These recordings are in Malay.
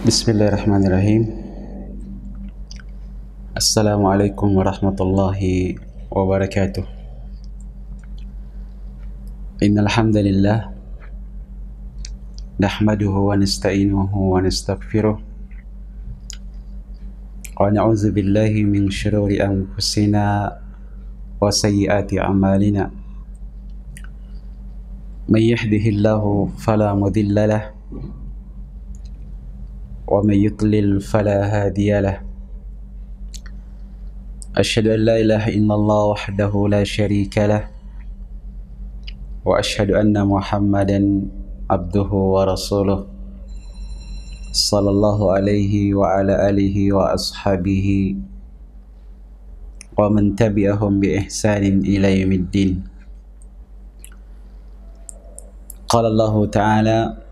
Bismillahirrahmanirrahim. Assalamualaikum warahmatullahi wabarakatuh. Innal hamdalillah nahmaduhu wa nasta'inuhu wa nastaghfiruh wa na'udzu billahi min shururi anfusina wa sayyiati a'malina. May yahdihillahu fala mudilla lahu ومن يضلل فلا هادي له أشهد أن لا إله إلا الله وحده لا شريك له وأشهد أن محمدا عبده ورسوله صلى الله عليه وعلى آله وأصحابه ومن تبعهم بإحسان إلى يوم الدين. قال الله تعالى: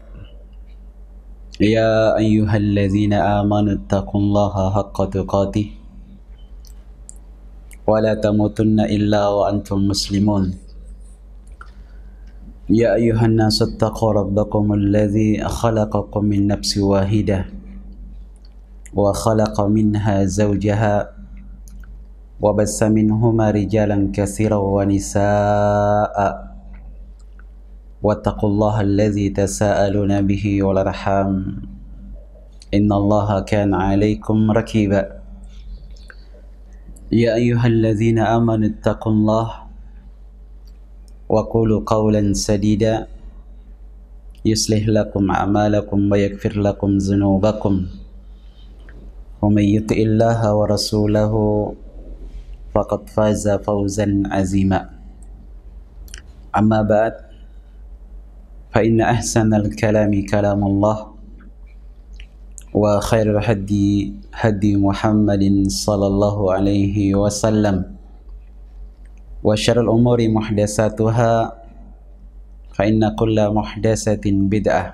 يا أيها الذين آمنوا اتقوا الله حق تقاته ولا تموتن إلا وأنتم مسلمون. يا أيها الناس اتقوا ربكم الذي خلقكم من نفس واحدة وخلق منها زوجها وبث منهما رجالا كثيرا ونساء واتقوا الله الذي تساءلون به والأرحام إن الله كان عليكم رقيبا. يا أيها الذين آمنوا اتقوا الله وقولوا قولا سديدا يصلح لكم أعمالكم ويغفر لكم ذنوبكم ومن يطع الله ورسوله فقد فاز فوزا عظيما. أما بعد، فإن أحسن الكلام كلام الله وخير الهدي هدي محمد صلى الله عليه وسلم وشر الأمور محدثاتها فإن كل محدثة بدعة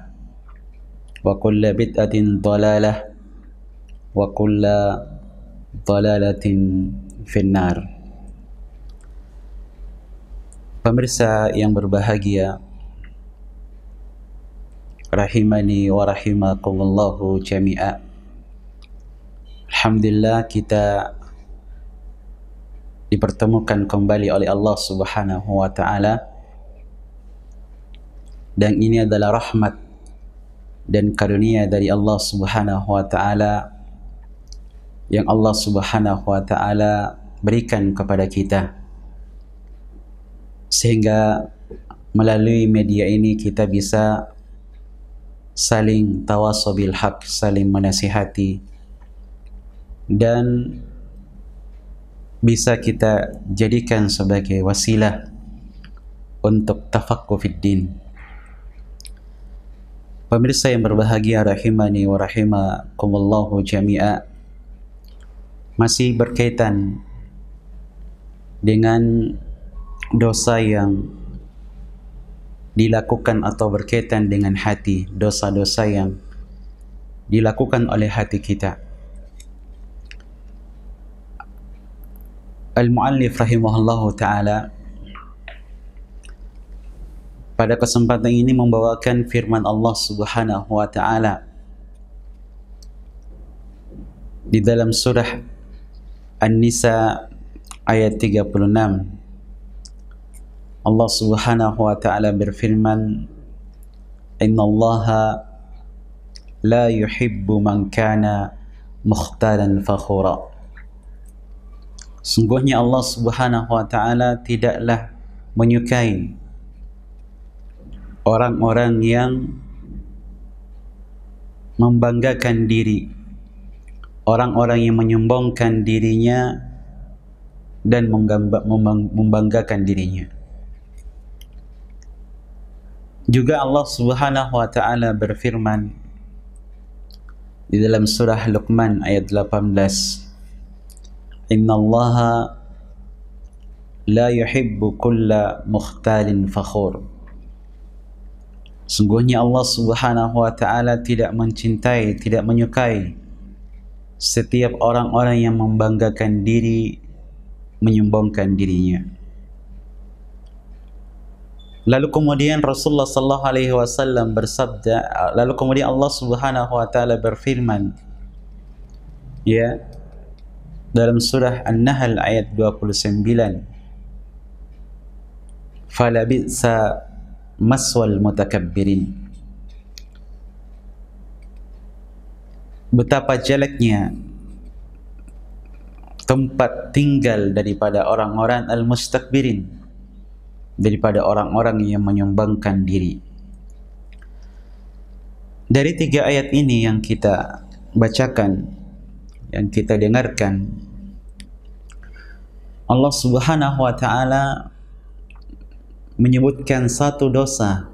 وكل بدعة ضلالة وكل ضلالة في النار. Pemirsa yang berbahagia, rahimani wa rahimakumullahu jami'a. Alhamdulillah, kita dipertemukan kembali oleh Allah Subhanahu wa ta'ala, dan ini adalah rahmat dan karunia dari Allah Subhanahu wa ta'ala yang Allah Subhanahu wa ta'ala berikan kepada kita, sehingga melalui media ini kita bisa saling tawasaw bil haq, saling menasihati, dan bisa kita jadikan sebagai wasilah untuk tafaqquh fid din. Pemirsa yang berbahagia, rahimani wa rahimakumullahu jami'a, masih berkaitan dengan dosa yang dilakukan atau berkaitan dengan hati, dosa-dosa yang dilakukan oleh hati kita. Al-Mu'allif rahimahullahu ta'ala pada kesempatan ini membawakan firman Allah Subhanahu wa ta'ala di dalam surah An-Nisa ayat 36. Allah Subhanahu wa ta'ala berfirman, innallaha la yuhibbu man kana mukhtalan fakhura. Sungguhnya Allah Subhanahu wa ta'ala tidaklah menyukai orang-orang yang membanggakan diri, orang-orang yang menyombongkan dirinya dan membanggakan dirinya. Juga Allah Subhanahu wa ta'ala berfirman di dalam surah Luqman ayat 18, innallaha la yuhibbu kulla mukhtalin fakhur. Sungguhnya Allah Subhanahu wa ta'ala tidak mencintai, tidak menyukai setiap orang-orang yang membanggakan diri, menyombongkan dirinya. Lalu kemudian Rasulullah sallallahu alaihi wasallam bersabda, lalu kemudian Allah Subhanahu wa taala berfirman, ya, dalam surah An-Nahl ayat 29, fala bi'sa maswal mutakabbirin. Betapa jeleknya tempat tinggal daripada orang-orang al-mustakbirin, daripada orang-orang yang menyumbangkan diri. Dari 3 ayat ini yang kita bacakan, yang kita dengarkan, Allah Subhanahu wa taala menyebutkan satu dosa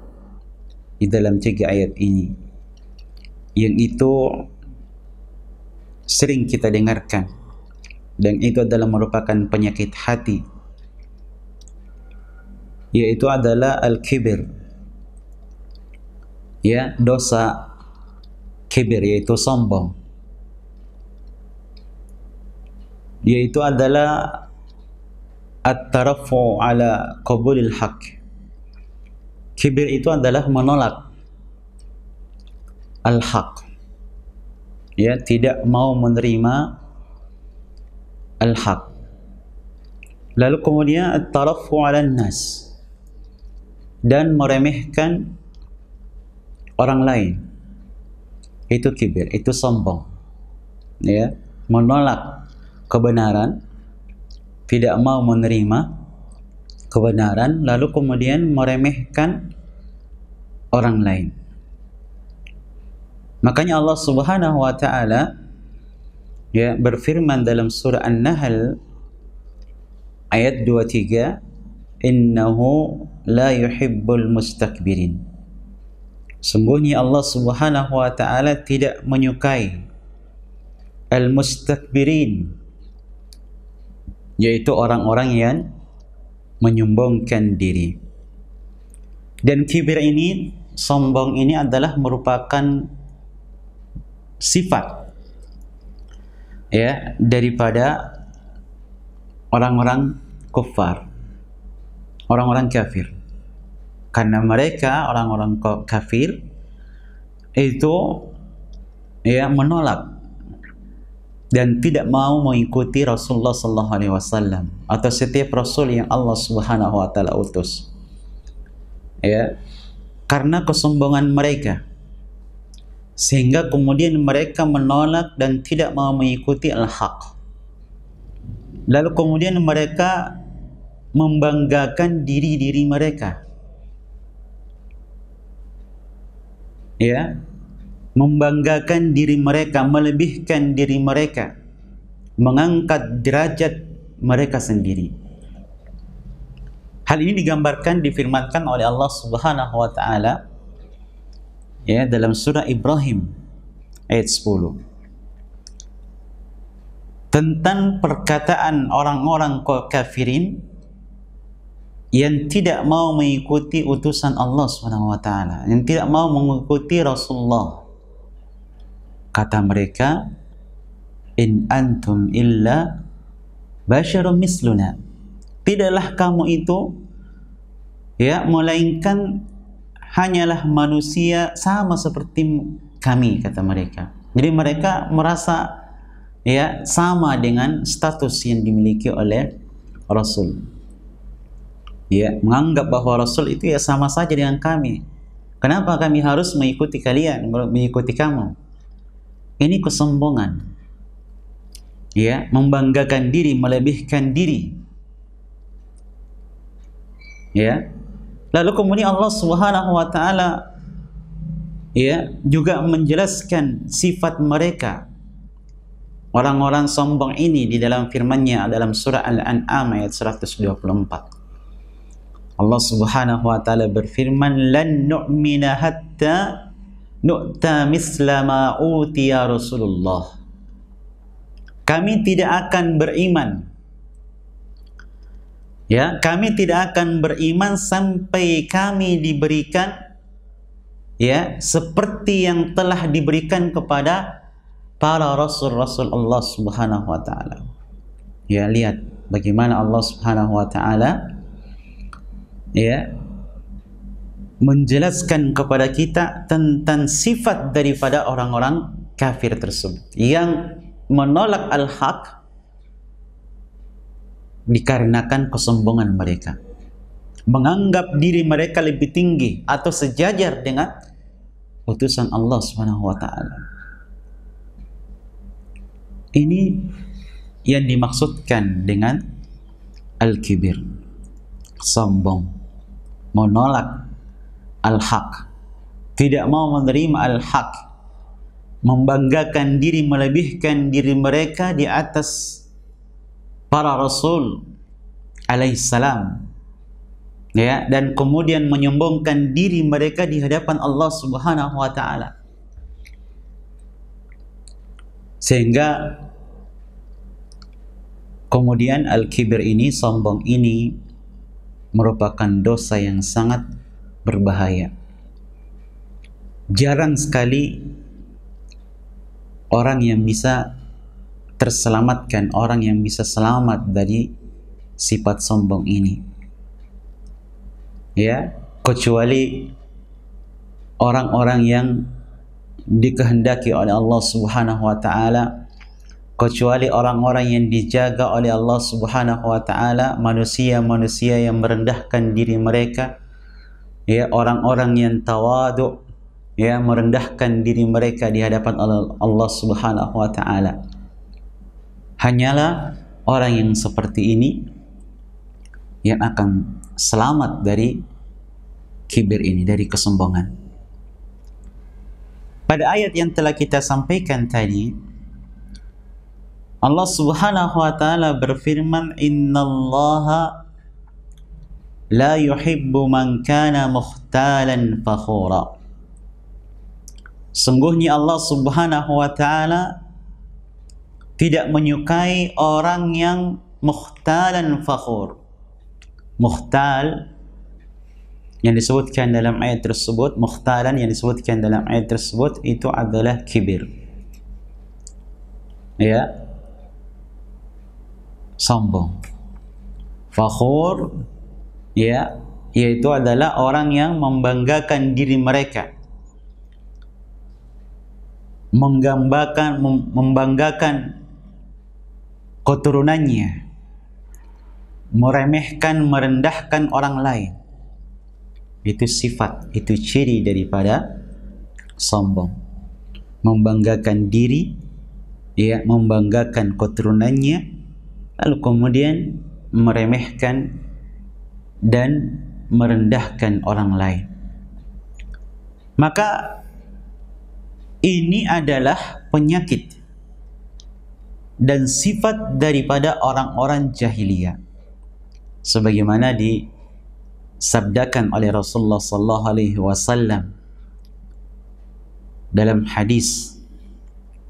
di dalam 3 ayat ini, yang itu sering kita dengarkan, dan itu adalah merupakan penyakit hati, yaitu adalah al-kibir, ya, dosa kibir, yaitu sombong, yaitu adalah at-tarafu ala qabulil haq. Kibir itu adalah menolak al-haq, ya, tidak mau menerima al-haq. Lalu kemudian at-tarafu ala nas, dan meremehkan orang lain. Itu kibir, itu sombong, ya, menolak kebenaran, tidak mau menerima kebenaran, lalu kemudian meremehkan orang lain. Makanya Allah Subhanahu wa taala, ya, berfirman dalam surah An-Nahl ayat 23, innahu la yuhibbul mustakbirin. Sungguhnya Allah Subhanahu wa taala tidak menyukai al-mustakbirin, yaitu orang-orang yang menyombongkan diri. Dan kibir ini, sombong ini adalah merupakan sifat, ya, daripada orang-orang kufar, orang-orang kafir. Karena mereka, orang-orang kafir itu, ya, menolak dan tidak mau mengikuti Rasulullah sallallahu alaihi wasallam atau setiap rasul yang Allah Subhanahu wa taala utus, ya, karena kesombongan mereka, sehingga kemudian mereka menolak dan tidak mau mengikuti al-haq. Lalu kemudian mereka membanggakan diri-diri mereka, ya, membanggakan diri mereka, melebihkan diri mereka, mengangkat derajat mereka sendiri. Hal ini digambarkan, difirmankan oleh Allah Subhanahu wa taala, ya, dalam surah Ibrahim ayat 10, tentang perkataan orang-orang kafirin yang tidak mau mengikuti utusan Allah Subhanahu wa taala, yang tidak mau mengikuti Rasulullah. Kata mereka, in antum illa basyarum misluna. Tidaklah kamu itu, ya, melainkan hanyalah manusia sama seperti kami, kata mereka. Jadi mereka merasa, ya, sama dengan status yang dimiliki oleh Rasul. Ya, menganggap bahwa Rasul itu, ya, sama saja dengan kami. Kenapa kami harus mengikuti kalian, mengikuti kamu? Ini kesombongan, ya, membanggakan diri, melebihkan diri, ya. Lalu kemudian Allah Subhanahu wa taala, ya, juga menjelaskan sifat mereka, orang-orang sombong ini, di dalam firman-Nya dalam surah Al-An'am ayat 124. Allah Subhanahu wa taala berfirman, lan nu'mina hatta nu'ta misla ma utiya Rasulullah. Kami tidak akan beriman, ya, kami tidak akan beriman sampai kami diberikan, ya, seperti yang telah diberikan kepada para rasul-rasul Allah Subhanahu wa taala. Ya, lihat bagaimana Allah Subhanahu wa taala, ya, menjelaskan kepada kita tentang sifat daripada orang-orang kafir tersebut yang menolak al-haq dikarenakan kesombongan mereka, menganggap diri mereka lebih tinggi atau sejajar dengan utusan Allah Subhanahu wa taala. Ini yang dimaksudkan dengan al-kibir, sombong, menolak al-haq, tidak mau menerima al-haq, membanggakan diri, melebihkan diri mereka di atas para rasul alaihissalam, ya, dan kemudian menyombongkan diri mereka di hadapan Allah Subhanahu wa taala. Sehingga kemudian al-kibir ini, sombong ini merupakan dosa yang sangat berbahaya. Jarang sekali orang yang bisa terselamatkan, orang yang bisa selamat dari sifat sombong ini, ya, kecuali orang-orang yang dikehendaki oleh Allah Subhanahu wa taala, kecuali orang-orang yang dijaga oleh Allah Subhanahu wa taala, manusia-manusia yang merendahkan diri mereka, ya, orang-orang yang tawadu, ya, merendahkan diri mereka di hadapan Allah Subhanahu wa taala. Hanyalah orang yang seperti ini yang akan selamat dari kibir ini, dari kesombongan. Pada ayat yang telah kita sampaikan tadi, Allah Subhanahu wa taala berfirman, "Innallaha la yuhibbu man kana mukhtalan fakhura." Sungguhnya Allah Subhanahu wa taala tidak menyukai orang yang mukhtalan fakhur. Mukhtal yang disebutkan dalam ayat tersebut, mukhtalan yang disebutkan dalam ayat tersebut itu adalah kibir, ya, sombong. Fakhur, ya, yaitu adalah orang yang membanggakan diri mereka, membanggakan keturunannya, meremehkan, merendahkan orang lain. Itu sifat, itu ciri daripada sombong. Membanggakan diri, ya, membanggakan keturunannya, lalu kemudian meremehkan dan merendahkan orang lain. Maka ini adalah penyakit dan sifat daripada orang-orang jahiliyah, sebagaimana disabdakan oleh Rasulullah sallallahu alaihi wasallam dalam hadis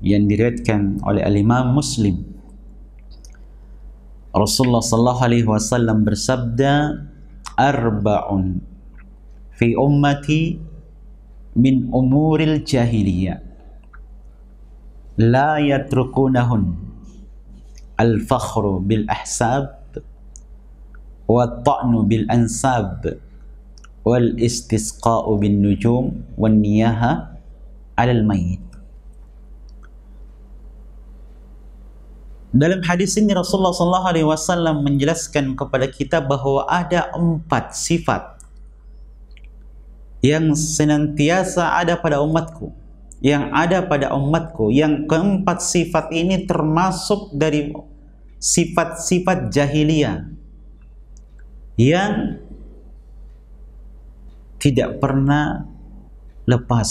yang diriwayatkan oleh al-Imam Muslim. Rasulullah sallallahu alaihi wasallam bersabda, "Arba'un fi ummati min umuril jahiliyah la yatrukunahun al-fakhru bil ahsab wa ta'nu bil ansab wal istisqa'u bin nujum wan niyaha 'alal mayyit." Dalam hadis ini Rasulullah sallallahu alaihi wasallam menjelaskan kepada kita bahwa ada 4 sifat yang senantiasa ada pada umatku, yang ada pada umatku. Yang keempat sifat ini termasuk dari sifat-sifat jahiliyah yang tidak pernah lepas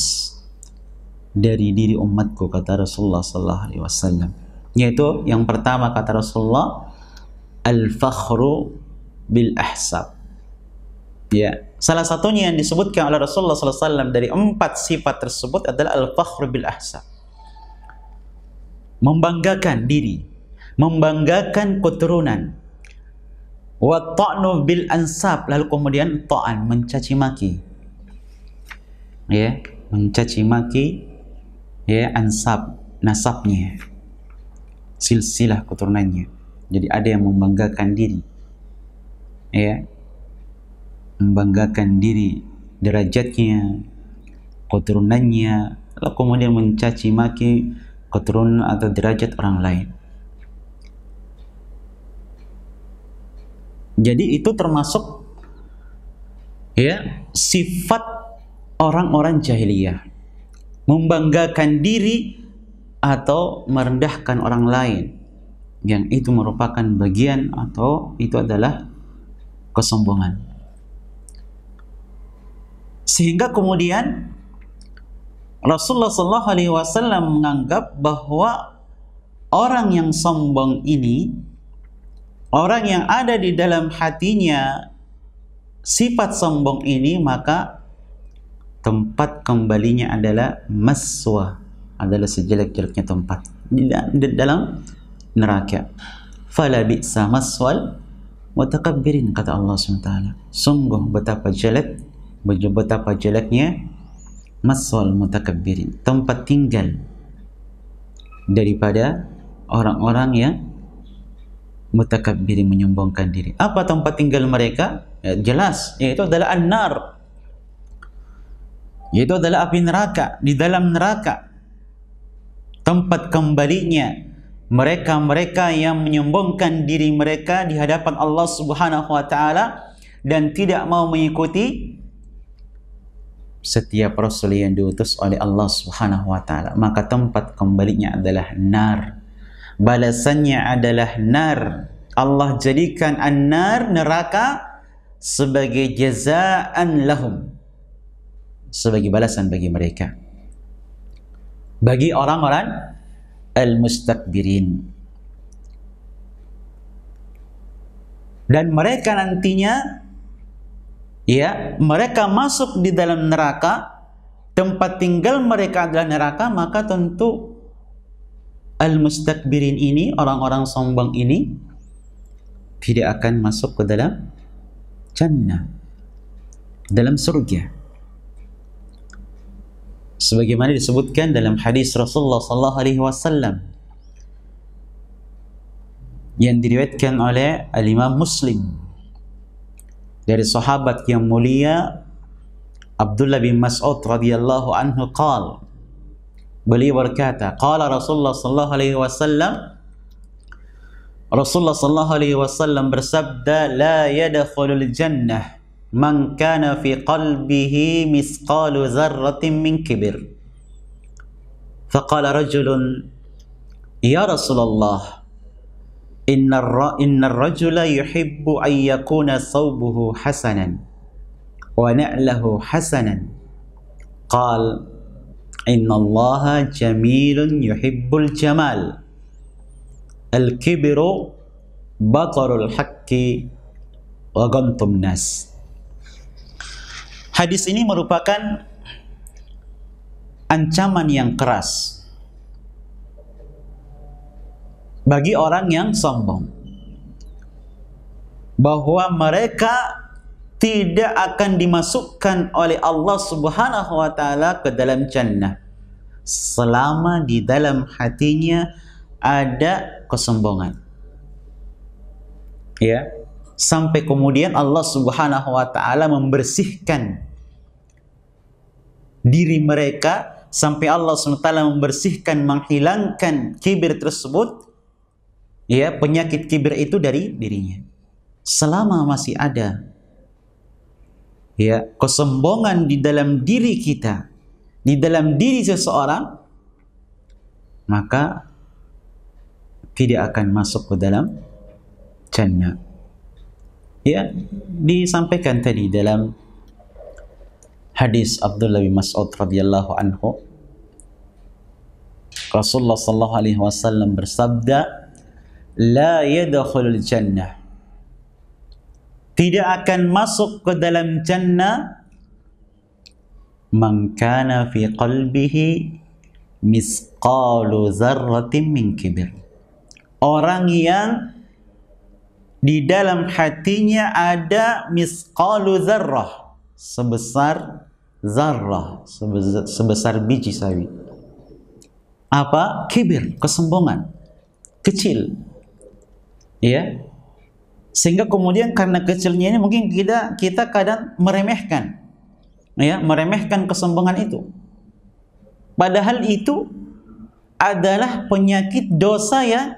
dari diri umatku, kata Rasulullah sallallahu alaihi wasallam. Yaitu yang pertama, kata Rasulullah, al-fakhru bil ahsab. Ya, salah satunya yang disebutkan oleh Rasulullah sallallahu alaihi wasallam dari 4 sifat tersebut adalah al-fakhru bil ahsab. Membanggakan diri, membanggakan keturunan. Wa ta'nu bil ansab, lalu kemudian ta'an, mencaci maki. Ya, mencaci maki, ya, ansab, nasabnya, silsilah keturunannya. Jadi ada yang membanggakan diri, ya, membanggakan diri derajatnya, keturunannya, lalu kemudian mencaci maki keturunan atau derajat orang lain. Jadi itu termasuk ya sifat orang-orang jahiliyah, membanggakan diri atau merendahkan orang lain, yang itu merupakan bagian atau itu adalah kesombongan. Sehingga kemudian Rasulullah SAW menganggap bahwa orang yang sombong ini, orang yang ada di dalam hatinya sifat sombong ini, maka tempat kembalinya adalah maswa, adalah sejelek-jeleknya tempat di dalam neraka. Fala bi'sa maswal mutakabbirin, kata Allah SWT. Sungguh betapa jeleknya maswal mutakabbirin, tempat tinggal daripada orang-orang yang mutakabbirin, menyombongkan diri. Apa tempat tinggal mereka? Ya, jelas, yaitu adalah an-nar, yaitu adalah api neraka. Di dalam neraka tempat kembalinya mereka-mereka yang menyombongkan diri mereka di hadapan Allah Subhanahu wa taala dan tidak mau mengikuti setiap rasul yang diutus oleh Allah Subhanahu wa taala, maka tempat kembalinya adalah nar. Balasannya adalah nar. Allah jadikan an-nar, neraka, sebagai jazaan lahum, sebagai balasan bagi mereka, bagi orang-orang al-mustakbirin. Dan mereka nantinya, ya, mereka masuk di dalam neraka, tempat tinggal mereka adalah neraka, maka tentu al-mustakbirin ini, orang-orang sombong ini, tidak akan masuk ke dalam jannah, dalam surga. Sebagaimana disebutkan dalam hadis Rasulullah SAW yang diriwayatkan oleh Al-Imam Muslim dari sahabat yang mulia Abdullah bin Mas'ud radhiyallahu anhu qala, beliau berkata, qala Rasulullah SAW, Rasulullah SAW bersabda, la yadkhulul jannah man kana fi qalbihi misqalu dzarratin min kibir. Faqala rajulun, ya Rasulullah, innar rajula yuhibbu an yakuna thawbuhu hasanan wa na'lahu hasanan. Qal, innallaha jamilun yuhibbul jamal. Al-kibru batarul haqqi wa ghamtun nas. Hadis ini merupakan ancaman yang keras bagi orang yang sombong, bahwa mereka tidak akan dimasukkan oleh Allah Subhanahu wa taala ke dalam jannah selama di dalam hatinya ada kesombongan. Ya, sampai kemudian Allah Subhanahu wa taala membersihkan diri mereka, sampai Allah SWT membersihkan, menghilangkan kibir tersebut, ya, penyakit kibir itu dari dirinya. Selama masih ada, ya, kesombongan di dalam diri kita, di dalam diri seseorang, maka tidak akan masuk ke dalam jannah. Ya, disampaikan tadi dalam hadis Abdullah bin Mas'ud radhiyallahu anhu, Rasulullah sallallahu alaihi wasallam bersabda, la yadkhulul jannah, tidak akan masuk ke dalam jannah, man kana fi qalbihi misqalu dzarratin min kibir, orang yang di dalam hatinya ada misqalu dzarrah, sebesar zarrah, sebesar biji sawi. Apa? Kibir, kesombongan, kecil. Ya. Sehingga kemudian karena kecilnya ini mungkin kita kadang meremehkan. ya, meremehkan kesombongan itu. Padahal itu adalah penyakit dosa yang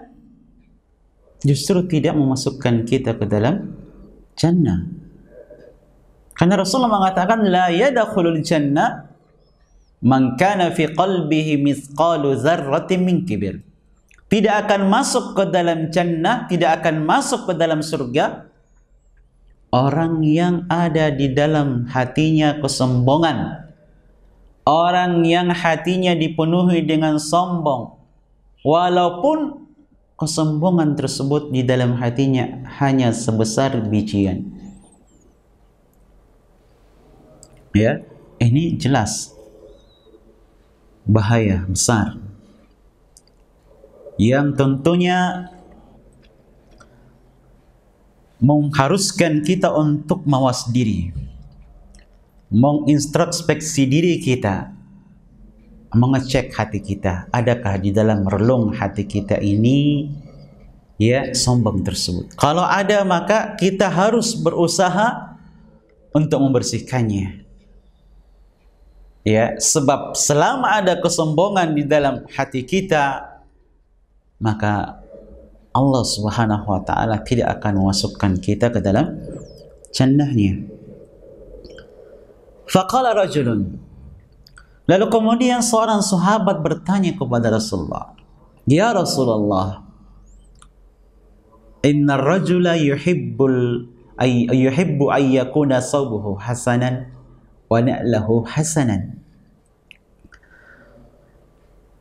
justru tidak memasukkan kita ke dalam jannah. Karena Rasulullah mengatakan la yadkhulul jannah man kana fi qalbihi mithqalu dzarratin min kibir. Tidak akan masuk ke dalam jannah, tidak akan masuk ke dalam surga orang yang ada di dalam hatinya kesombongan. Orang yang hatinya dipenuhi dengan sombong, walaupun kesombongan tersebut di dalam hatinya hanya sebesar bijian. Ya, ini jelas bahaya besar yang tentunya mengharuskan kita untuk mawas diri, mengintrospeksi diri kita, mengecek hati kita, adakah di dalam relung hati kita ini ya sombong tersebut. Kalau ada, maka kita harus berusaha untuk membersihkannya. Ya, sebab selama ada kesombongan di dalam hati kita, maka Allah Subhanahu wa taala tidak akan memasukkan kita ke dalam jannahnya. Faqala rajulun, lalu kemudian seorang sahabat bertanya kepada Rasulullah, "Ya Rasulullah, inna ar-rajula yuhibbu ay yakuna thawbuhu hasanan wa na'luhu hasanan."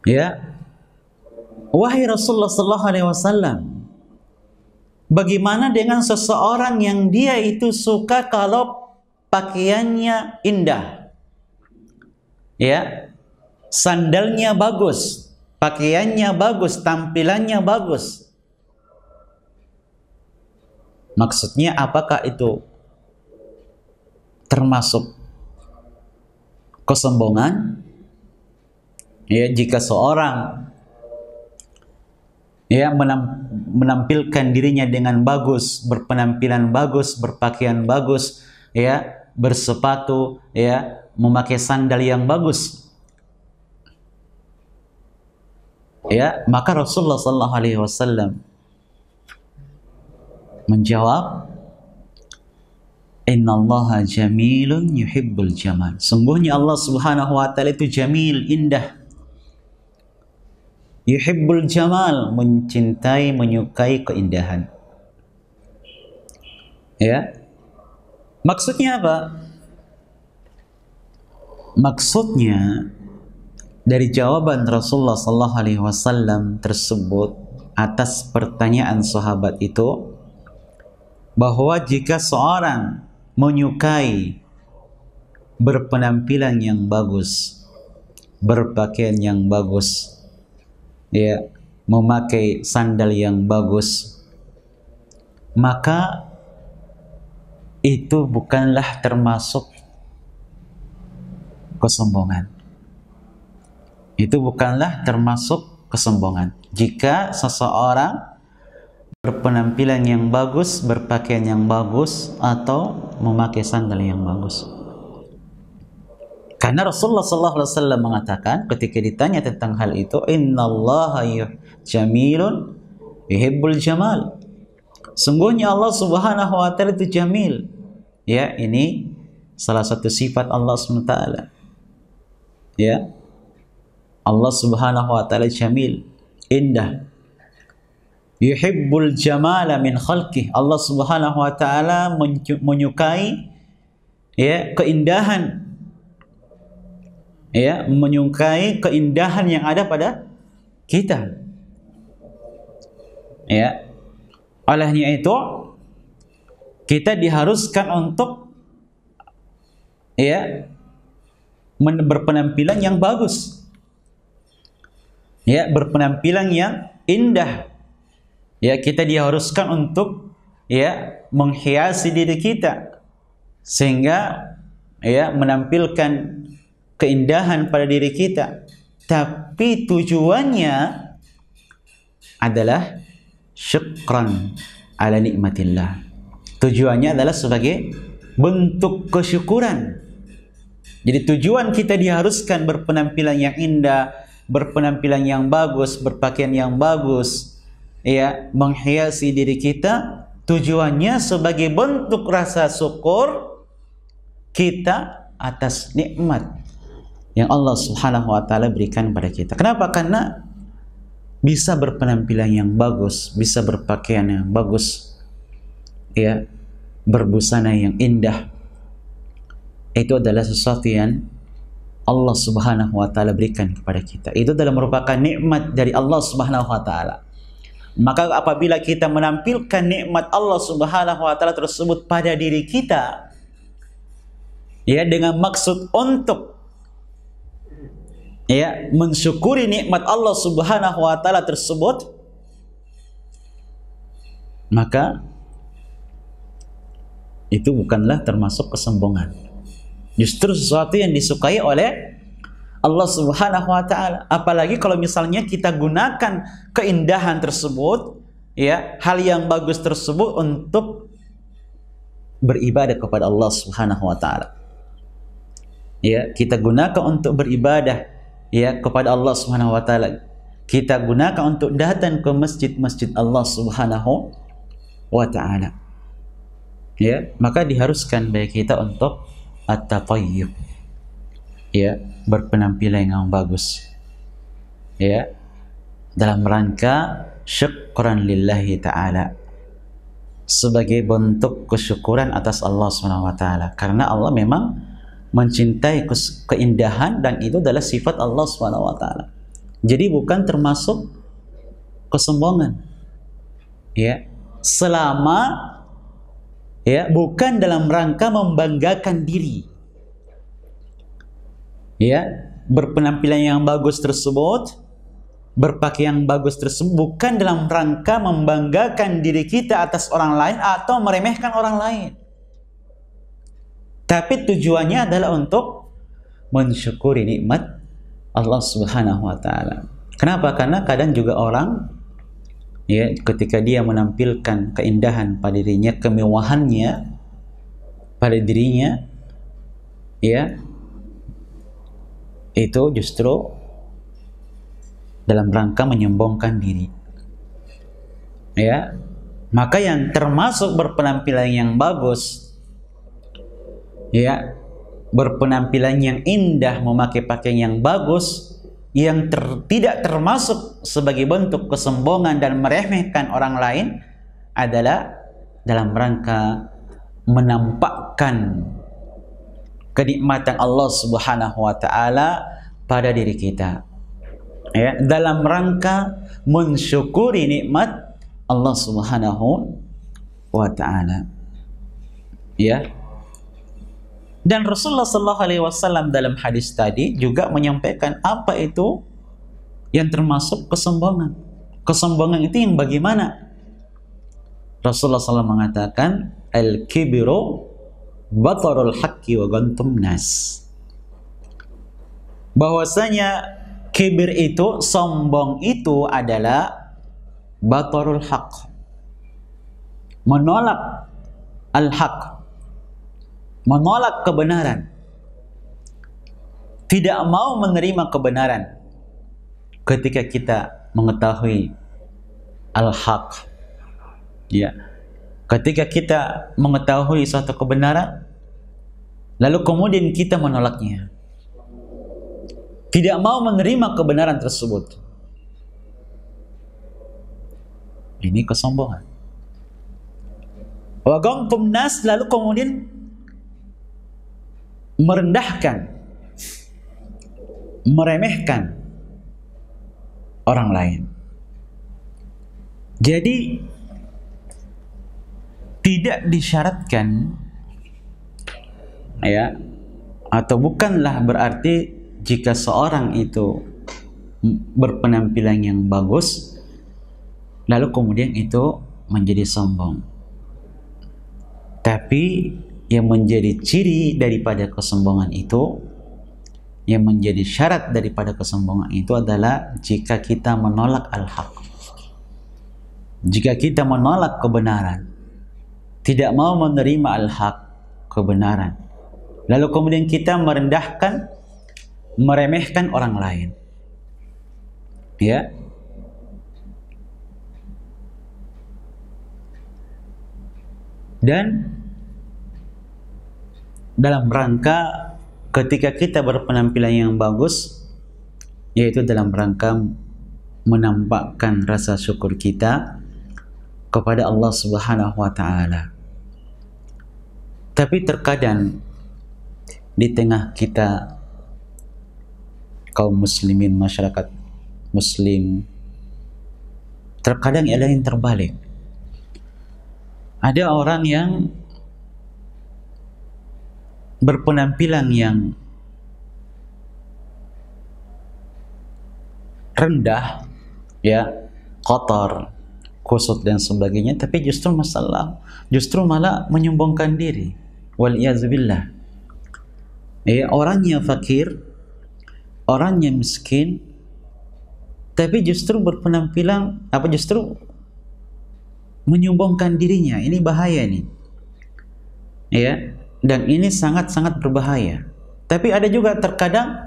Ya, wahai Rasulullah sallallahu alaihi wasallam, bagaimana dengan seseorang yang dia itu suka kalau pakaiannya indah, ya, sandalnya bagus, pakaiannya bagus, tampilannya bagus. Maksudnya apakah itu termasuk kesombongan? Ya, jika seorang ya menampilkan dirinya dengan bagus, berpenampilan bagus, berpakaian bagus, ya, bersepatu, ya, memakai sandal yang bagus, ya, maka Rasulullah sallallahu alaihi wasallam menjawab, "Innallaha jamilun yuhibbul jamal." Sungguhnya Allah Subhanahu wa taala itu jamil, indah. Yuhibbul jamal, mencintai, menyukai keindahan. Ya. Maksudnya apa? Maksudnya dari jawaban Rasulullah sallallahu alaihi wasallam tersebut atas pertanyaan sahabat itu, bahwa jika seorang menyukai berpenampilan yang bagus, berpakaian yang bagus, ya, memakai sandal yang bagus, maka itu bukanlah termasuk kesombongan. Itu bukanlah termasuk kesombongan. Jika seseorang berpenampilan yang bagus, berpakaian yang bagus, atau memakai sandal yang bagus. Karena Rasulullah SAW mengatakan ketika ditanya tentang hal itu, "Innallaha jamilun yuhibbul jamal." Sungguhnya Allah Subhanahu wa taala itu jamil. Ya, ini salah satu sifat Allah SWT. Ya, Allah Subhanahu wa taala jamil, indah. Yuhibbul jamala min khalqih. Allah Subhanahu wa taala menyukai, ya, keindahan, ya, menyukai keindahan yang ada pada kita. Ya, olehnya itu kita diharuskan untuk, ya, berpenampilan yang bagus, ya, berpenampilan yang indah. Ya, kita diharuskan untuk, ya, menghiasi diri kita sehingga, ya, menampilkan keindahan pada diri kita. Tapi tujuannya adalah syukran ala nikmatillah. Tujuannya adalah sebagai bentuk kesyukuran Jadi tujuan kita diharuskan berpenampilan yang indah, berpenampilan yang bagus, berpakaian yang bagus, ya, menghiasi diri kita, tujuannya sebagai bentuk rasa syukur kita atas nikmat yang Allah Subhanahu wa taala berikan pada kita. Kenapa? Karena bisa berpenampilan yang bagus, bisa berpakaian yang bagus, ya, berbusana yang indah. Itu adalah sesuatu yang Allah Subhanahu wa taala berikan kepada kita. Itu adalah merupakan nikmat dari Allah Subhanahu wa taala. Maka apabila kita menampilkan nikmat Allah Subhanahu wa taala tersebut pada diri kita, ya, dengan maksud untuk, ya, mensyukuri nikmat Allah Subhanahu wa taala tersebut, maka itu bukanlah termasuk kesombongan. Justru sesuatu yang disukai oleh Allah Subhanahu wa taala. Apalagi kalau misalnya kita gunakan keindahan tersebut, ya, hal yang bagus tersebut untuk beribadah kepada Allah Subhanahu wa taala. Ya, kita gunakan untuk beribadah, ya, kepada Allah Subhanahu wa taala. Kita gunakan untuk datang ke masjid-masjid Allah Subhanahu wa taala. Ya, maka diharuskan bagi kita untuk at-tatayyub, ya, berpenampilan yang bagus, ya, dalam rangka syukran lillahi ta'ala, sebagai bentuk kesyukuran atas Allah Subhanahu wa taala, karena Allah memang mencintai keindahan dan itu adalah sifat Allah Subhanahu wa taala. Jadi bukan termasuk kesombongan, ya, selama, ya, bukan dalam rangka membanggakan diri, ya, berpenampilan yang bagus tersebut, berpakaian bagus tersebut bukan dalam rangka membanggakan diri kita atas orang lain atau meremehkan orang lain, tapi tujuannya adalah untuk mensyukuri nikmat Allah Subhanahu wa taala. Kenapa? Karena kadang juga orang, ya, ketika dia menampilkan keindahan pada dirinya, kemewahannya pada dirinya, ya, itu justru dalam rangka menyombongkan diri, ya. Maka yang termasuk berpenampilan yang bagus, ya, berpenampilan yang indah, memakai pakaian yang bagus, yang tidak termasuk sebagai bentuk kesombongan dan meremehkan orang lain, adalah dalam rangka menampakkan kenikmatan Allah Subhanahu wa taala pada diri kita, ya, dalam rangka mensyukuri nikmat Allah Subhanahu wa taala, ya. Dan Rasulullah sallallahu alaihi wasallam dalam hadis tadi juga menyampaikan apa itu yang termasuk kesombongan. Kesombongan itu yang bagaimana? Rasulullah SAW mengatakan, al-kibru batarul haqqi wa ghamtun nas. Bahwasanya kibir itu, sombong itu adalah batarul haqq, menolak al-haqq, menolak kebenaran, tidak mau menerima kebenaran ketika kita mengetahui al-haq, ya, ketika kita mengetahui suatu kebenaran lalu kemudian kita menolaknya, tidak mau menerima kebenaran tersebut, ini kesombongan. Wa ghamtun nas, lalu kemudian merendahkan, meremehkan orang lain. Jadi tidak disyaratkan, ya, atau bukanlah berarti jika seorang itu berpenampilan yang bagus lalu kemudian itu menjadi sombong. Tapi yang menjadi ciri daripada kesombongan itu, yang menjadi syarat daripada kesombongan itu adalah jika kita menolak al-haq, jika kita menolak kebenaran, tidak mau menerima al-haq, kebenaran, lalu kemudian kita merendahkan, meremehkan orang lain. Ya. Dan dalam rangka ketika kita berpenampilan yang bagus, yaitu dalam rangka menampakkan rasa syukur kita kepada Allah Subhanahu wa taala. Tapi terkadang di tengah kita kaum muslimin, masyarakat muslim, terkadang ada yang terbalik. Ada orang yang berpenampilan yang rendah, ya, kotor, kusut dan sebagainya, tapi justru malah menyombongkan diri. Wal'iyazubillah. Orangnya fakir, orangnya miskin, tapi justru berpenampilan justru menyombongkan dirinya. Ini bahaya nih. Ya, dan ini sangat-sangat berbahaya. Tapi ada juga terkadang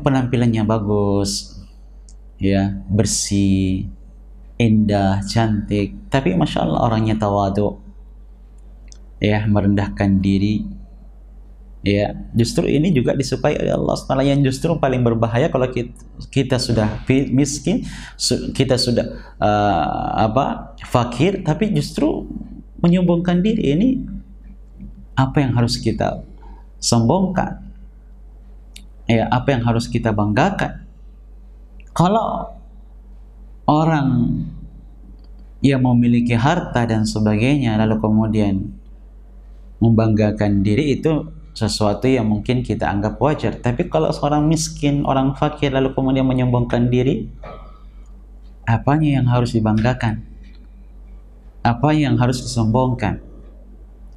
penampilannya bagus, ya, bersih, indah, cantik, tapi masya Allah orangnya tawadu, ya, merendahkan diri. Ya, justru ini juga disukai oleh Allah SWT. Yang justru paling berbahaya kalau kita sudah miskin, kita sudah fakir, tapi justru menyombongkan diri. Ini apa yang harus kita sombongkan? Ya, apa yang harus kita banggakan? Kalau orang yang memiliki harta dan sebagainya lalu kemudian membanggakan diri, itu sesuatu yang mungkin kita anggap wajar. Tapi kalau seorang miskin, orang fakir lalu kemudian menyombongkan diri, apanya yang harus dibanggakan? Apa yang harus disombongkan?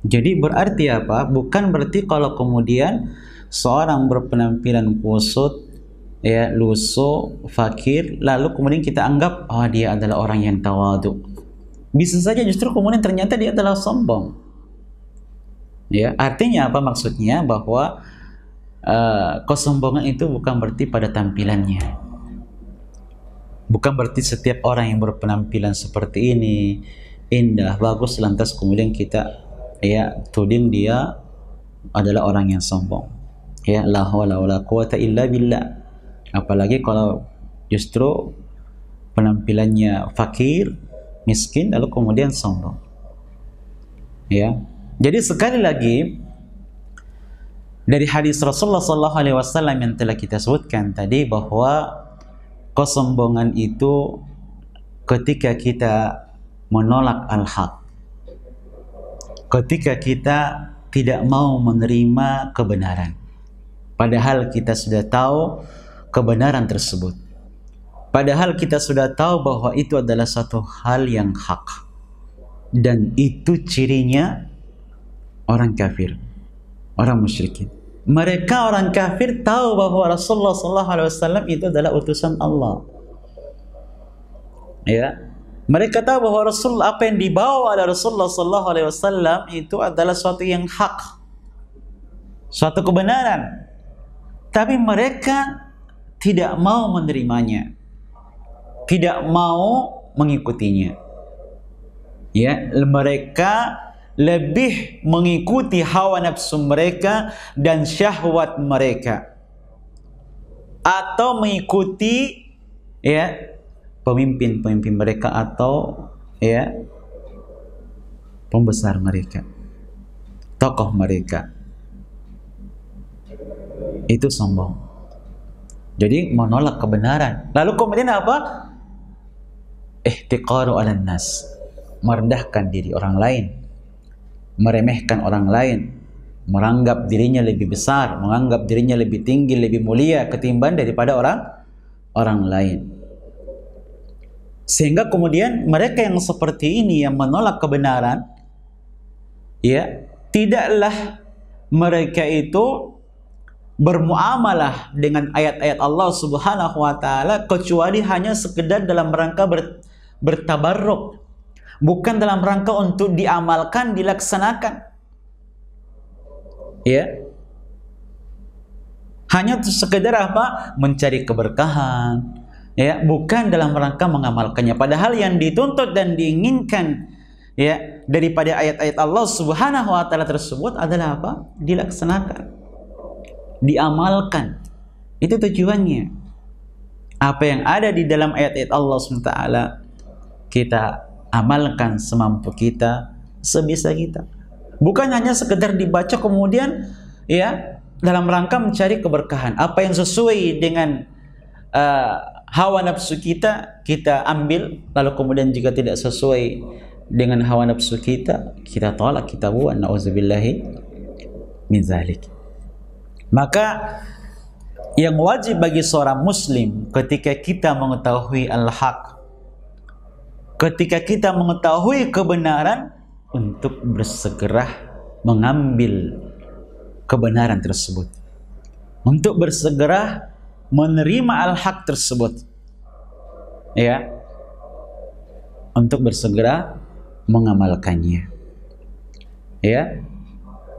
Jadi berarti apa? Bukan berarti kalau kemudian seorang berpenampilan kusut, ya, lusuh, fakir, lalu kemudian kita anggap dia adalah orang yang tawadu. Bisa saja justru kemudian ternyata dia adalah sombong. Ya, artinya apa maksudnya? Bahwa kesombongan itu bukan berarti pada tampilannya. Bukan berarti setiap orang yang berpenampilan seperti ini indah, bagus, lantas kemudian kita tuding dia adalah orang yang sombong. Ya, la haula wala quwata illa billah. Apalagi kalau justru penampilannya fakir, miskin, lalu kemudian sombong. Ya. Jadi sekali lagi dari hadis Rasulullah SAW yang telah kita sebutkan tadi, bahwa kesombongan itu ketika kita menolak al-haq, ketika kita tidak mau menerima kebenaran, padahal kita sudah tahu kebenaran tersebut, padahal kita sudah tahu bahwa itu adalah satu hal yang hak, dan itu cirinya orang kafir, orang musyrikin. Mereka orang kafir tahu bahwa Rasulullah SAW itu adalah utusan Allah. Ya, mereka tahu bahwa apa yang dibawa oleh Rasulullah SAW itu adalah suatu yang hak, suatu kebenaran. Tapi mereka tidak mau menerimanya, tidak mau mengikutinya. Ya, mereka lebih mengikuti hawa nafsu mereka dan syahwat mereka, atau mengikuti pemimpin-pemimpin mereka atau pembesar mereka, tokoh mereka. Itu sombong. Jadi menolak kebenaran. Lalu kemudian apa? Ihtiqaru 'alan nas, merendahkan diri orang lain, meremehkan orang lain, menganggap dirinya lebih besar, menganggap dirinya lebih tinggi, lebih mulia ketimbang daripada orang lain. Sehingga kemudian mereka yang seperti ini, yang menolak kebenaran, tidaklah mereka itu bermuamalah dengan ayat-ayat Allah Subhanahu wa taala kecuali hanya sekedar dalam rangka bertabarruk, bukan dalam rangka untuk diamalkan, dilaksanakan. Ya, hanya sekedar apa? Mencari keberkahan, ya, bukan dalam rangka mengamalkannya. Padahal yang dituntut dan diinginkan, ya, daripada ayat-ayat Allah Subhanahu wa taala tersebut adalah apa? Dilaksanakan, diamalkan. Itu tujuannya. Apa yang ada di dalam ayat-ayat Allah SWT kita amalkan semampu kita, sebisa kita. Bukan hanya sekedar dibaca kemudian ya dalam rangka mencari keberkahan. Apa yang sesuai dengan hawa nafsu kita, kita ambil. Lalu kemudian jika tidak sesuai dengan hawa nafsu kita, kita tolak, kita buang. Na'udzubillahi min zalik. Maka yang wajib bagi seorang muslim ketika kita mengetahui al-haq, ketika kita mengetahui kebenaran, untuk bersegera mengambil kebenaran tersebut, untuk bersegera menerima al-haq tersebut, ya, untuk bersegera mengamalkannya, ya,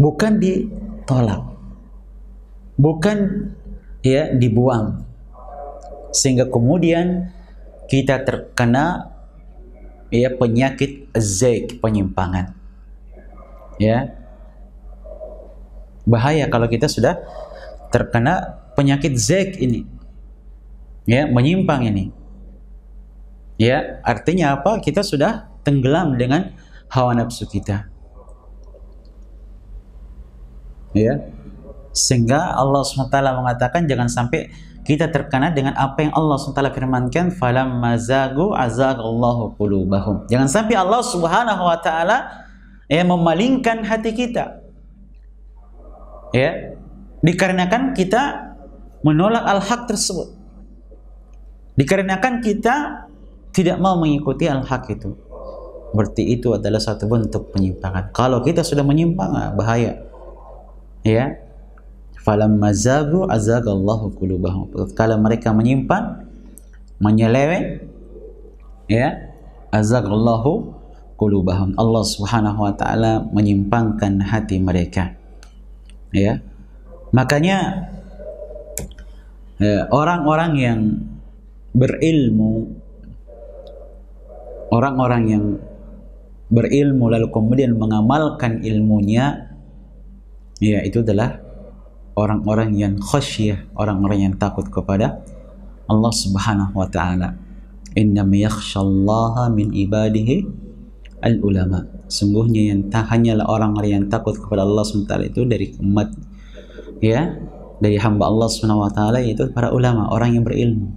bukan ditolak, bukan ya dibuang, sehingga kemudian kita terkena ya penyakit zaik, penyimpangan. Ya, bahaya kalau kita sudah terkena penyakit zaik ini, ya, menyimpang ini. Ya, artinya apa? Kita sudah tenggelam dengan hawa nafsu kita. Ya, sehingga Allah SWT mengatakan jangan sampai kita terkena dengan apa yang Allah SWT firmankan, falamma zagu azagallahu qulubahum. Jangan sampai Allah Subhanahu wa taala memalingkan hati kita. Ya, dikarenakan kita menolak al-haq tersebut. Dikarenakan kita tidak mau mengikuti al-haq itu. Berarti itu adalah satu bentuk penyimpangan. Kalau kita sudah menyimpang, bahaya. Ya, falamma zagu azagallahu qulubahum. Kalau mereka menyimpan, menyeleweng, ya, azagallahu qulubahum. Allah Subhanahu wa taala menyimpangkan hati mereka. Ya. Makanya orang-orang yang berilmu, orang-orang yang berilmu lalu kemudian mengamalkan ilmunya, ya, itu adalah orang-orang yang khasyah, orang-orang yang takut kepada Allah Subhanahu wa taala. Innam yakhshallaha min ibadihi al-ulama. Sungguhnya yang hanyalah orang-orang yang takut kepada Allah Subhanahu wa taala itu dari umat, ya, dari hamba Allah Subhanahu wa taala, itu para ulama, orang yang berilmu.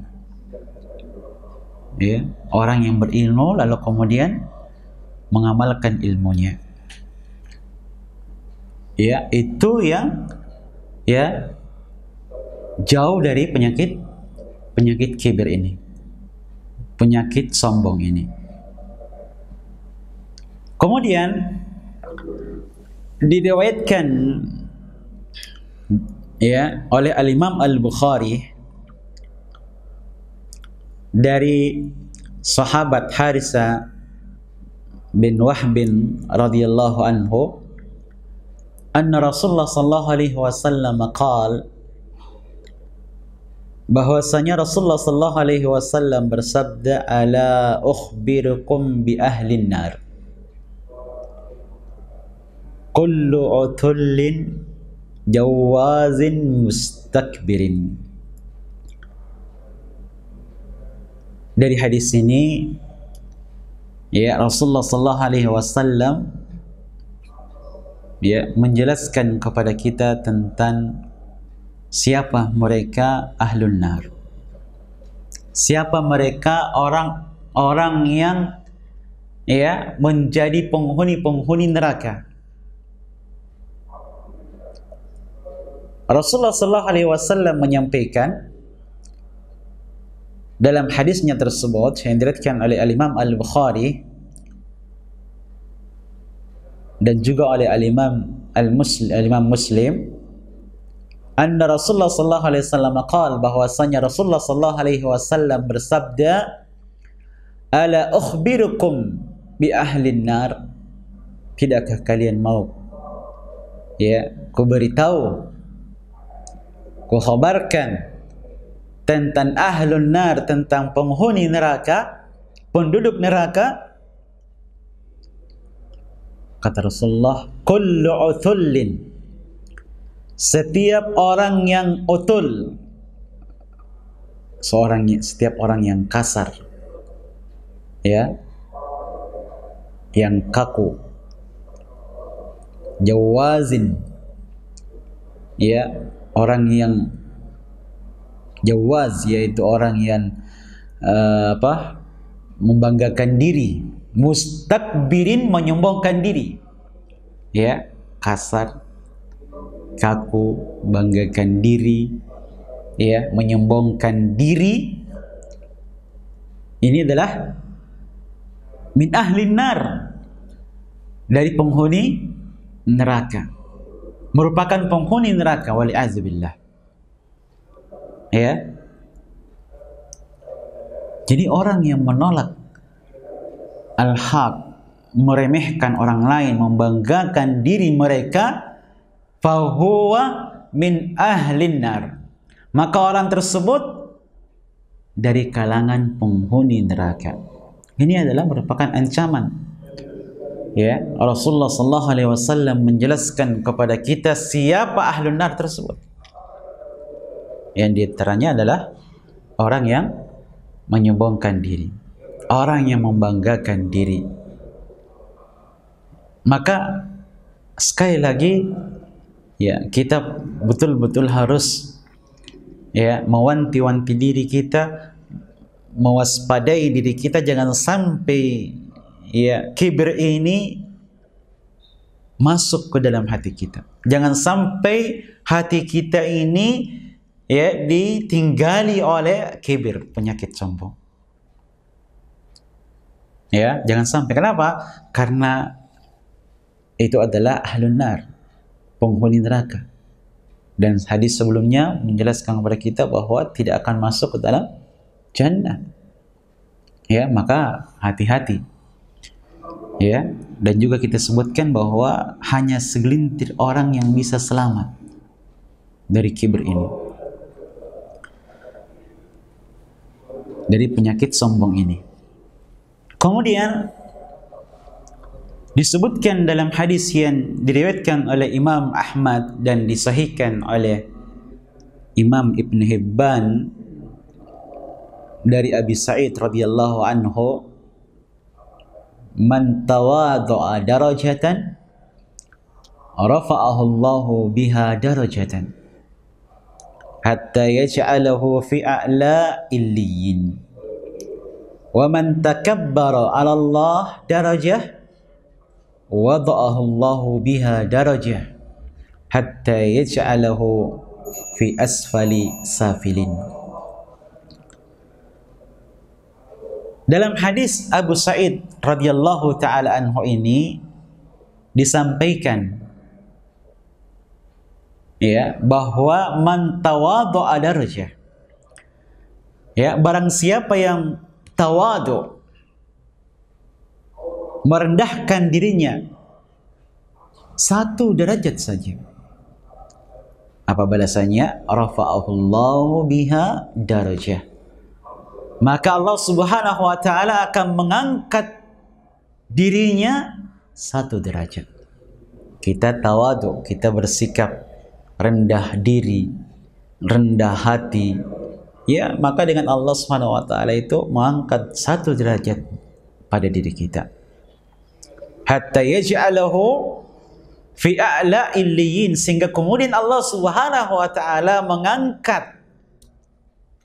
Ya, orang yang berilmu lalu kemudian mengamalkan ilmunya. Ya, itu yang ya jauh dari penyakit kibir ini, penyakit sombong ini. Kemudian diriwayatkan ya oleh Al-Imam Al-Bukhari dari sahabat Harisa bin Wahb radhiyallahu anhu, anna Rasulullah sallallahu alaihi wasallam qaal, bahwasanya Rasulullah sallallahu alaihi wasallam bersabda, ala ukhbirukum bi ahlin nar kullu utullin jawazin mustakbirin. Dari hadis ini ya Rasulullah sallallahu alaihi wasallam ya menjelaskan kepada kita tentang siapa mereka ahlun nar. Siapa mereka orang-orang yang ya menjadi penghuni neraka. Rasulullah sallallahu alaihi wasallam menyampaikan dalam hadisnya tersebut yang diriwayatkan oleh Al-Imam Al-Bukhari dan juga oleh Al-Imam Muslim, anna Rasulullah sallallahu alaihi wasallam qaal, bahwasanya Rasulullah sallallahu alaihi wasallam bersabda, ala ukhbirukum bi ahlin nar, tidakkah kalian mau Ya, ku beritahu, ku khabarkan tentang ahlun nar, tentang penghuni neraka, penduduk neraka. Kata Rasulullah, kullu uthullin, setiap orang yang utul, setiap orang yang kasar, ya, yang kaku, jawazin, ya, orang yang jawaz, yaitu orang yang membanggakan diri, mustakbirin, menyombongkan diri, ya, kasar, kaku, banggakan diri, ya, menyombongkan diri. Ini adalah min ahlin nar, dari penghuni neraka, merupakan penghuni neraka, wali'azubillah. Ya, jadi orang yang menolak al-haq, meremehkan orang lain, membanggakan diri mereka, fahuwa min ahlin nar, maka orang tersebut dari kalangan penghuni neraka. Ini adalah merupakan ancaman. Ya, Rasulullah sallallahu alaihi wasallam menjelaskan kepada kita siapa ahlun nar tersebut. Yang diantaranya adalah orang yang menyombongkan diri, orang yang membanggakan diri. Maka sekali lagi, ya, kita betul-betul harus, ya, mewanti-wanti diri kita, mewaspadai diri kita, jangan sampai, ya, kibir ini masuk ke dalam hati kita. Jangan sampai hati kita ini, ya, ditinggali oleh kibir, penyakit sombong. Ya, jangan sampai. Kenapa? Karena itu adalah ahlun nar, penghuni neraka. Dan hadis sebelumnya menjelaskan kepada kita bahwa tidak akan masuk ke dalam jannah. Ya, maka hati-hati. Ya, dan juga kita sebutkan bahwa hanya segelintir orang yang bisa selamat dari kibir ini, dari penyakit sombong ini. Kemudian disebutkan dalam hadis yang diriwayatkan oleh Imam Ahmad dan disahihkan oleh Imam Ibn Hibban dari Abi Sa'id radhiyallahu anhu, man tawadha'a darajatan rafa'ahu Allahu biha darajatan hatta yaj'alahu fi a'la illiyin. Wa man takabbara 'ala Allah darajah wada'ahu Allahu biha darajah hatta yaj'alahu fi asfali safilin. Dalam hadis Abu Sa'id radhiyallahu taala anhu ini disampaikan, ya, bahwa man tawadha'a darajah, ya, barang siapa yang tawadu, merendahkan dirinya satu derajat saja, apa balasannya? Rafa'ahu Allahu biha darajah, maka Allah Subhanahu wa taala akan mengangkat dirinya satu derajat. Kita tawadu, kita bersikap rendah diri, rendah hati, ya, maka dengan Allah Subhanahu wa taala itu mengangkat satu derajat pada diri kita. Hatta yaj'alahu fi a'la illiyin, sehingga kemudian Allah Subhanahu wa taala mengangkat,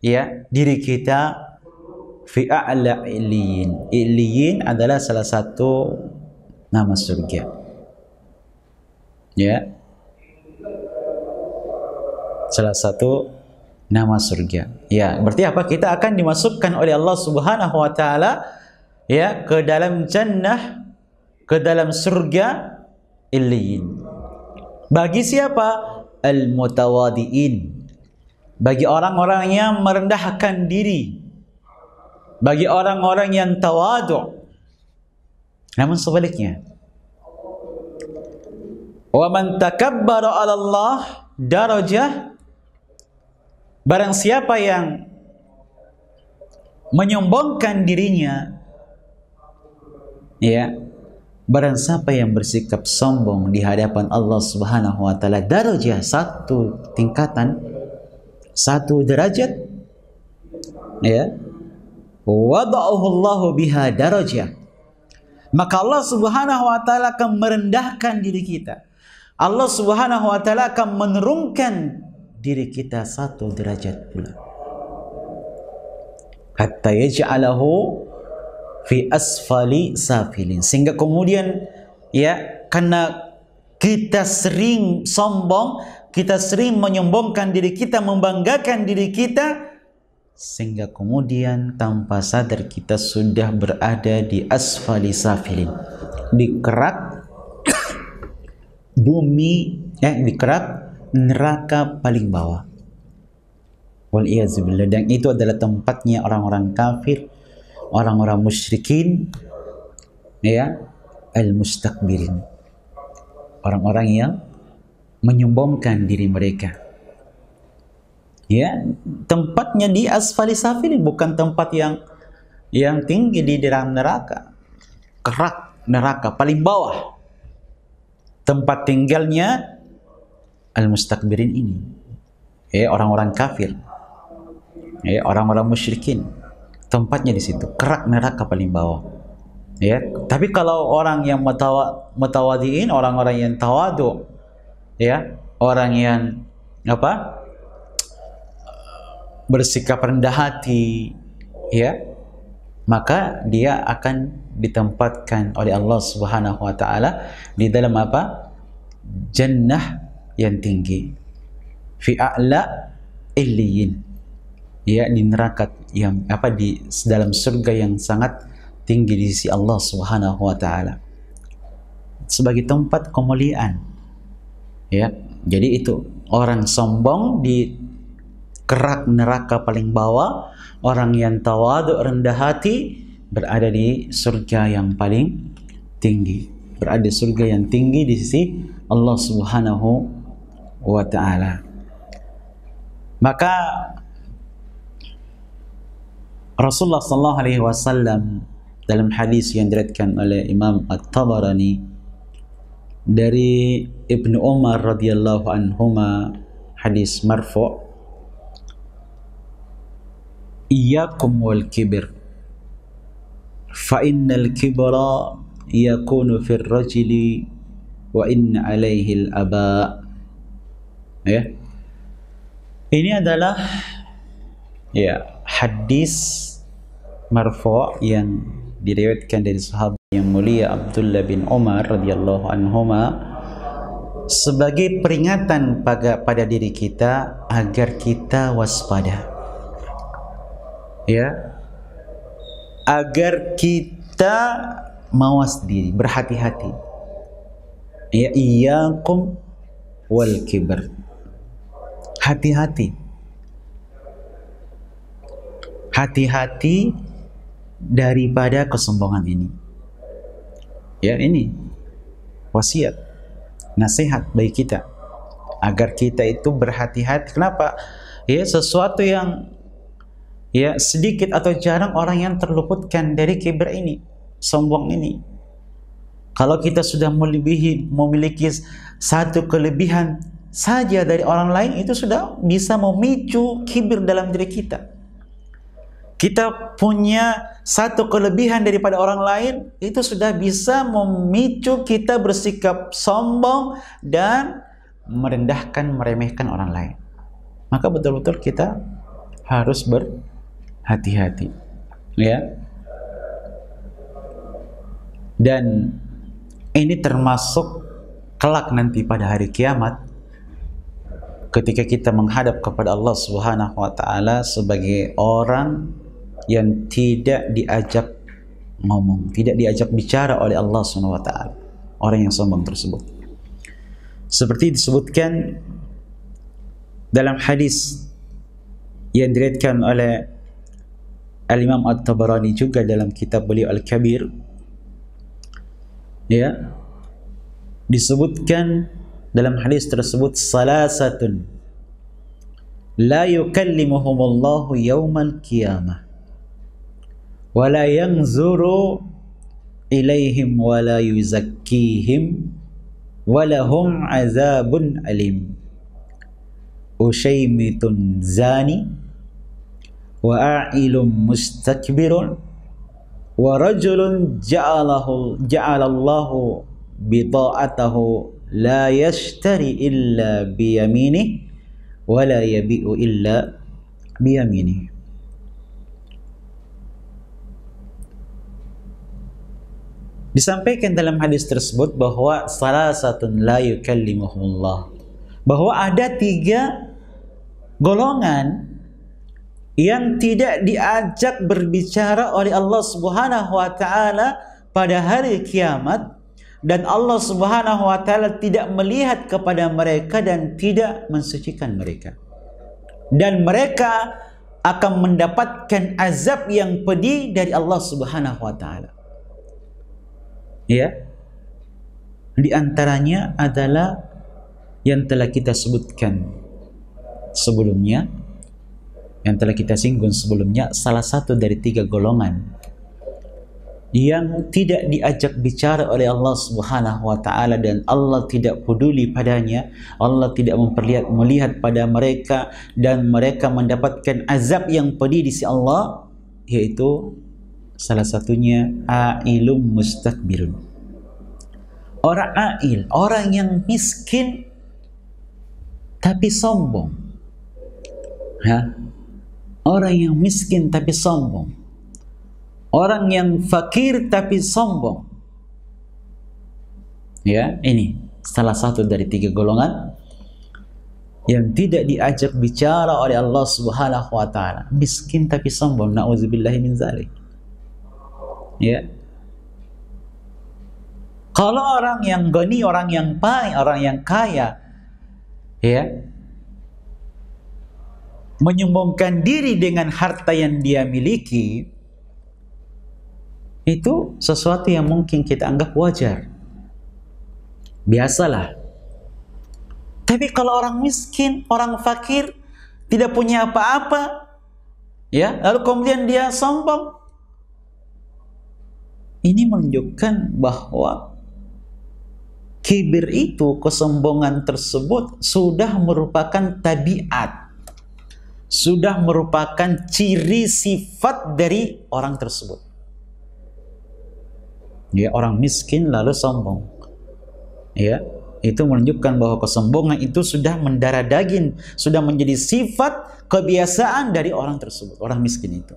ya, diri kita fi a'la illiyin. Illiyin adalah salah satu nama surga. Ya, salah satu nama surga. Ya, berarti apa? Kita akan dimasukkan oleh Allah Subhanahu wa taala, ya, ke dalam jannah, ke dalam surga illiyin. Bagi siapa? Al-mutawadiin, bagi orang-orang yang merendahkan diri, bagi orang-orang yang tawadu. Namun sebaliknya, Wa man takabbara 'ala Allah darajah, barang siapa yang menyombongkan dirinya, ya, barang siapa yang bersikap sombong di hadapan Allah Subhanahu wa taala, darajah, satu tingkatan, satu derajat, ya, wada'ahu Allahu biha darajah, maka Allah Subhanahu wa taala akan merendahkan diri kita. Allah Subhanahu wa taala akan menurunkan diri kita satu derajat pula, hatta yaj'alahu fi asfali safilin, sehingga kemudian, ya, karena kita sering sombong, kita sering menyombongkan diri kita, membanggakan diri kita, sehingga kemudian tanpa sadar kita sudah berada di asfali safilin, di kerak bumi, di kerak neraka paling bawah. Wal'iyazubillah. Dan itu adalah tempatnya orang-orang kafir, orang-orang musyrikin, ya, al-mustakbirin, orang-orang yang menyombongkan diri mereka. Ya, tempatnya di asfali safilin, bukan tempat yang tinggi di dalam neraka. Kerak neraka paling bawah. Tempat tinggalnya al-mustakbirin ini, ya, orang-orang kafir, ya, orang-orang musyrikin. Tempatnya di situ, kerak neraka paling bawah. Ya, tapi kalau orang yang mutawadiin, orang-orang yang tawadu, ya, orang yang apa? Bersikap rendah hati, ya, maka dia akan ditempatkan oleh Allah Subhanahu wa taala di dalam apa? Jannah yang tinggi, fi a'la illiyin, ya, di neraka yang apa, di dalam surga yang sangat tinggi di sisi Allah Subhanahu wa taala, sebagai tempat kemuliaan, ya. Jadi itu orang sombong di kerak neraka paling bawah, orang yang tawadhu rendah hati berada di surga yang paling tinggi, berada di surga yang tinggi di sisi Allah Subhanahu wa taala. Maka Rasulullah sallallahu alaihi wasallam dalam hadis yang diriwayatkan oleh Imam At-Tabarani dari Ibnu Umar radhiyallahu anhuma, hadis marfu', iyyakum wal kibr fa innal kibra yakunu fir rajuli wa inna alaihi al aba. Ya, ini adalah, ya, hadis marfu' yang diriwayatkan dari sahabat yang mulia Abdullah bin Umar radhiyallahu anhuma, sebagai peringatan pada diri kita agar kita waspada, ya, agar kita mawas diri, berhati-hati, ya, iyyakum wal kibr, hati-hati, hati-hati daripada kesombongan ini. Ya, ini wasiat, nasihat bagi kita agar kita itu berhati-hati. Kenapa? Ya, sesuatu yang, ya, sedikit atau jarang orang yang terluputkan dari kibr ini, sombong ini. Kalau kita sudah memiliki satu kelebihan saja dari orang lain, itu sudah bisa memicu kibr dalam diri kita. Kita punya satu kelebihan daripada orang lain, itu sudah bisa memicu kita bersikap sombong dan merendahkan, meremehkan orang lain. Maka betul-betul kita harus berhati-hati, ya. Dan ini termasuk kelak nanti pada hari kiamat, ketika kita menghadap kepada Allah Subhanahu wa taala sebagai orang yang tidak diajak ngomong, tidak diajak bicara oleh Allah Subhanahu wa taala, orang yang sombong tersebut. Seperti disebutkan dalam hadis yang diriwayatkan oleh Al-Imam At-Tabarani juga dalam kitab beliau Al-Kabir, ya, disebutkan dalam hadis tersebut, salasatun la yukallimuhumullahu yaumal qiyamah wa la yanzuru ilaihim wa la yuzakkihim wa lahum azabun alim. Ushaymitun zani wa a'ilum mustakbirun wa rajulun ja'alallahu bita'atahu la yashtari illa biyaminih wa la yabi'u illa biyaminih. Disampaikan dalam hadis tersebut bahwa salasatun la yukallimuhumullah, bahwa ada 3 golongan yang tidak diajak berbicara oleh Allah Subhanahu wa taala pada hari kiamat, dan Allah Subhanahu wa taala tidak melihat kepada mereka dan tidak mensucikan mereka, dan mereka akan mendapatkan azab yang pedih dari Allah Subhanahu wa taala. Ya, di antaranya adalah yang telah kita sebutkan sebelumnya, yang telah kita singgung sebelumnya, salah satu dari 3 golongan yang tidak diajak bicara oleh Allah Subhanahu wa taala dan Allah tidak peduli padanya, Allah tidak melihat pada mereka, dan mereka mendapatkan azab yang pedih di sisi Allah, yaitu salah satunya ailum mustakbirun. Orang ail, orang yang miskin tapi sombong. Orang yang miskin tapi sombong. Orang yang fakir tapi sombong. Ya, ini salah satu dari 3 golongan yang tidak diajak bicara oleh Allah Subhanahu wa taala. Miskin tapi sombong, na'udzubillahi min zalik. Ya. Kalau orang yang gani, orang yang baik, orang yang kaya, ya, menyombongkan diri dengan harta yang dia miliki, itu sesuatu yang mungkin kita anggap wajar, biasalah. Tapi kalau orang miskin, orang fakir, tidak punya apa-apa, ya, lalu kemudian dia sombong, ini menunjukkan bahwa kibir itu, kesombongan tersebut sudah merupakan tabiat, sudah merupakan ciri sifat dari orang tersebut. Ya, orang miskin lalu sombong. Ya, itu menunjukkan bahwa kesombongan itu sudah mendarah daging, sudah menjadi sifat kebiasaan dari orang tersebut, orang miskin itu.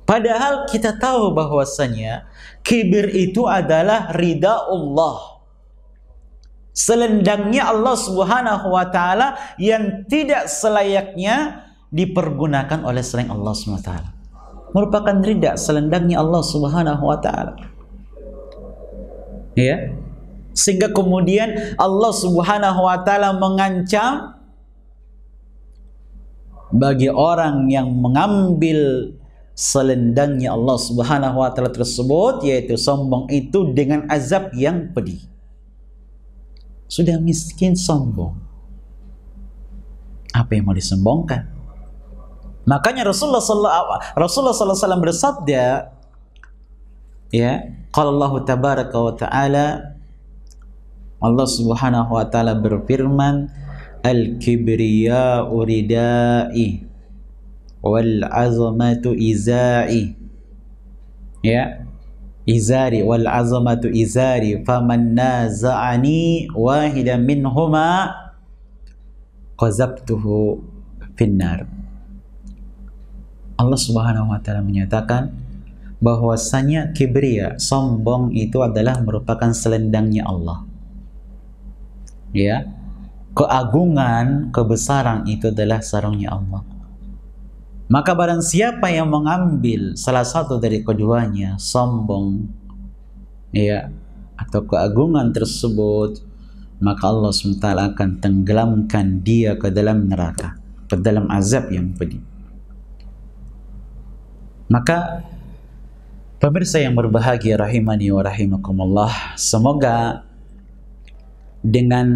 Padahal kita tahu bahwasanya kibir itu adalah ridha Allah, selendangnya Allah Subhanahu wa taala yang tidak selayaknya dipergunakan oleh selain Allah Subhanahu wa taala. Merupakan ridha, selendangnya Allah Subhanahu wa taala. Ya. Sehingga kemudian Allah Subhanahu wa taala mengancam bagi orang yang mengambil selendangnya Allah Subhanahu wa taala tersebut, yaitu sombong itu, dengan azab yang pedih. Sudah miskin sombong, apa yang mau disombongkan? Makanya Rasulullah sallallahu alaihi wasallam bersabda, ya, qala Allah tabaraka wa taala, Allah Subhanahu wa taala berfirman, al-kibriya'u ridai wal azamatu izai, ya, izari wal azamatu izari, faman naza'ani wahidan minhuma qazabtuhu finnar. Allah Subhanahu wa taala menyatakan bahwasanya kibriya, sombong itu adalah merupakan selendangnya Allah. Ya, keagungan, kebesaran itu adalah sarungnya Allah. Maka barang siapa yang mengambil salah satu dari keduanya, sombong, ya, atau keagungan tersebut, maka Allah SWT akan tenggelamkan dia ke dalam neraka, ke dalam azab yang pedih. Maka Pemirsa yang berbahagia rahimani wa rahimakumullah, semoga dengan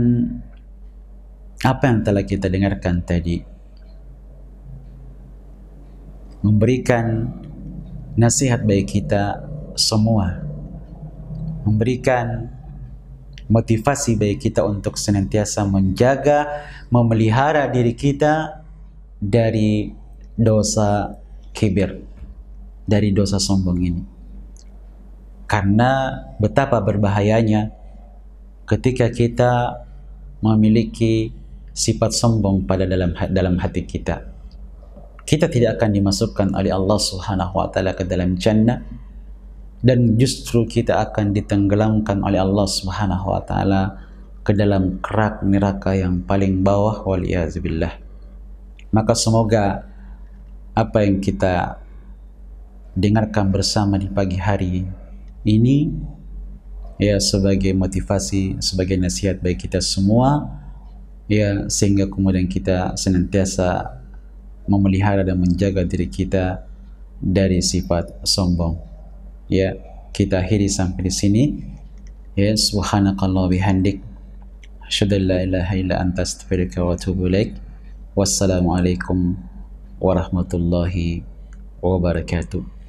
apa yang telah kita dengarkan tadi memberikan nasihat bagi kita semua, memberikan motivasi bagi kita untuk senantiasa menjaga, memelihara diri kita dari dosa kibir, dari dosa sombong ini. Karena betapa berbahayanya ketika kita memiliki sifat sombong pada dalam hati kita. Kita tidak akan dimasukkan oleh Allah Subhanahu wa taala ke dalam jannah, dan justru kita akan ditenggelamkan oleh Allah Subhanahu wa taala ke dalam kerak neraka yang paling bawah, waliyazubillah. Maka semoga apa yang kita dengarkan bersama di pagi hari ini ya sebagai motivasi, sebagai nasihat bagi kita semua ya, sehingga kemudian kita senantiasa memelihara dan menjaga diri kita dari sifat sombong. Ya, kita akhiri sampai di sini. Ya, subhanakallah bihamdik, asyhadu an la ilaha illa anta astaghfiruka wa atubu ilaik. Wassalamualaikum warahmatullahi wabarakatuh.